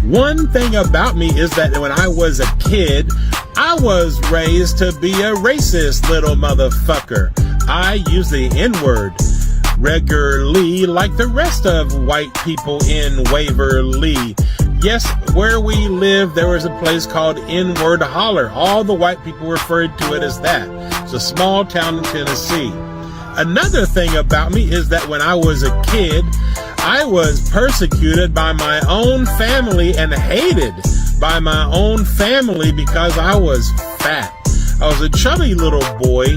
One thing about me is that when I was a kid, I was raised to be a racist little motherfucker. I use the N-word regularly like the rest of white people in Waverly. Yes, where we live, there was a place called N-word Holler. All the white people referred to it as that. It's a small town in Tennessee. Another thing about me is that when I was a kid, I was persecuted by my own family and hated by my own family because I was fat. I was a chubby little boy,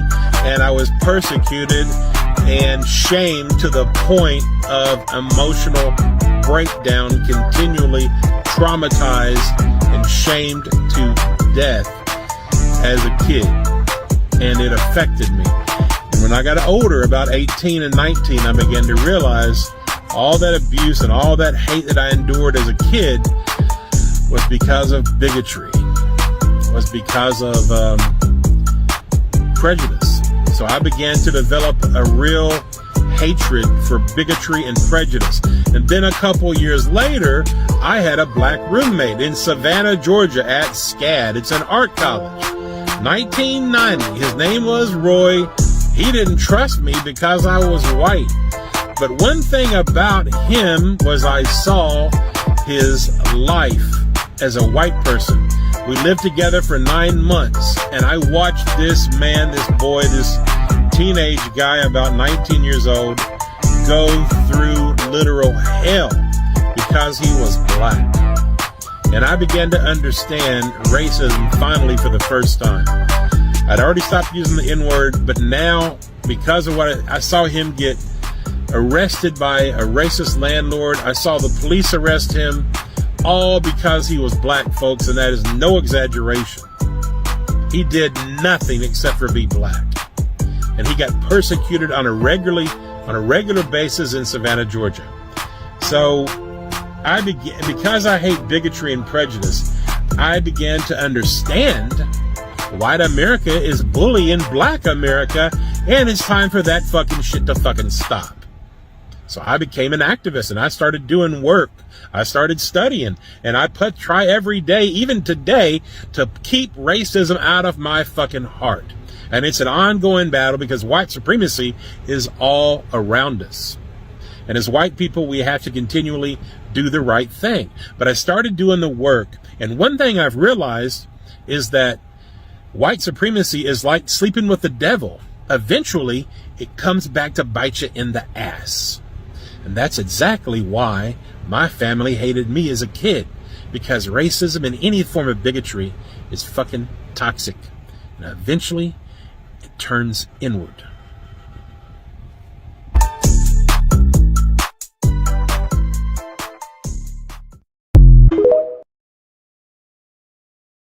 and I was persecuted and shamed to the point of emotional breakdown, continually traumatized and shamed to death as a kid. And it affected me. And when I got older, about 18 and 19, I began to realize all that abuse and all that hate that I endured as a kid was because of bigotry, was because of prejudice. So I began to develop a real hatred for bigotry and prejudice. And then a couple years later, I had a black roommate in Savannah, Georgia at SCAD. It's an art college. 1990. His name was Roy. He didn't trust me because I was white. But one thing about him was I saw his life as a white person. We lived together for 9 months, and I watched this man, this boy, this teenage guy about 19 years old go through literal hell because he was black. And I began to understand racism finally for the first time. I'd already stopped using the N-word, but now, because of what I saw him get arrested by a racist landlord, I saw the police arrest him, all because he was black, folks, and that is no exaggeration. He did nothing except for be black. And he got persecuted on a regular basis in Savannah, Georgia. So because I hate bigotry and prejudice, I began to understand white America is bullying black America, and it's time for that fucking shit to fucking stop. So I became an activist, and I started doing work. I started studying, and I try every day, even today, to keep racism out of my fucking heart. And it's an ongoing battle because white supremacy is all around us. And as white people, we have to continually do the right thing. But I started doing the work, and one thing I've realized is that white supremacy is like sleeping with the devil. Eventually, it comes back to bite you in the ass. And that's exactly why my family hated me as a kid, because racism and any form of bigotry is fucking toxic. And eventually, it turns inward.